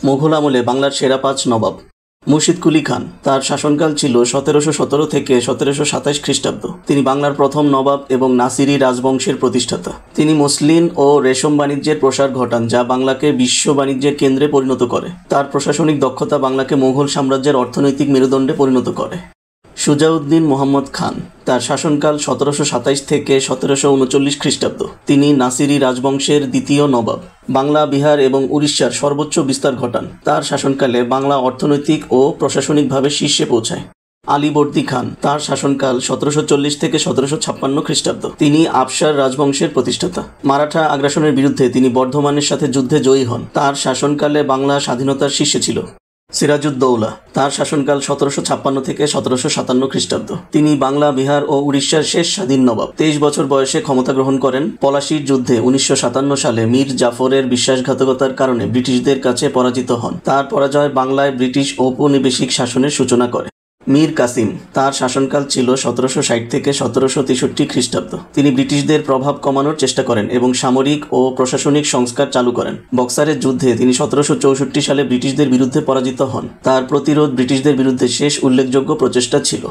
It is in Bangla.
মোঘল আমলে বাংলার সেরা ৫ নবাব। মুর্শিদ কুলি খান, তার শাসনকাল ছিল ১৭১৭ থেকে ১৭২৭ খ্রিস্টাব্দ। তিনি বাংলার প্রথম নবাব এবং নাসিরি রাজবংশের প্রতিষ্ঠাতা। তিনি মসলিন ও রেশম বাণিজ্যের প্রসার ঘটান, যা বাংলাকে বিশ্ব বাণিজ্যের কেন্দ্রে পরিণত করে। তার প্রশাসনিক দক্ষতা বাংলাকে মোঘল সাম্রাজ্যের অর্থনৈতিক মেরুদণ্ডে পরিণত করে। সুজাউদ্দিন মোহাম্মদ খান, তার শাসনকাল ১৭২৭ থেকে ১৭৩৯ খ্রিস্টাব্দ। তিনি নাসিরি রাজবংশের দ্বিতীয় নবাব। বাংলা, বিহার এবং উড়িষ্যার সর্বোচ্চ বিস্তার ঘটান। তার শাসনকালে বাংলা অর্থনৈতিক ও প্রশাসনিকভাবে শীর্ষে পৌঁছায়। আলীবর্দী খান, তার শাসনকাল ১৭৪০ থেকে ১৭৫৬ খ্রিস্টাব্দ। তিনি আফশার রাজবংশের প্রতিষ্ঠাতা। মারাঠা আগ্রাসনের বিরুদ্ধে তিনি বর্ধমানের সাথে যুদ্ধে জয়ী হন। তার শাসনকালে বাংলা স্বাধীনতার শীর্ষে ছিল। সিরাজউদ্দৌলা, তার শাসনকাল ১৭৫৬ থেকে ১৭৫৭ খ্রিস্টাব্দ। তিনি বাংলা, বিহার ও উড়িষ্যার শেষ স্বাধীন নবাব। ২৩ বছর বয়সে ক্ষমতা গ্রহণ করেন। পলাশীর যুদ্ধে ১৯৫৭ সালে মীর জাফরের বিশ্বাসঘাতকতার কারণে ব্রিটিশদের কাছে পরাজিত হন। তার পরাজয় বাংলায় ব্রিটিশ ঔপনিবেশিক শাসনের সূচনা করে। মীর কাসিম, তার শাসনকাল ছিল ১৭৬০ থেকে ১৭৬৩ খ্রিস্টাব্দ। তিনি ব্রিটিশদের প্রভাব কমানোর চেষ্টা করেন এবং সামরিক ও প্রশাসনিক সংস্কার চালু করেন। বক্সারের যুদ্ধে তিনি ১৭৬৪ সালে ব্রিটিশদের বিরুদ্ধে পরাজিত হন। তার প্রতিরোধ ব্রিটিশদের বিরুদ্ধে শেষ উল্লেখযোগ্য প্রচেষ্টা ছিল।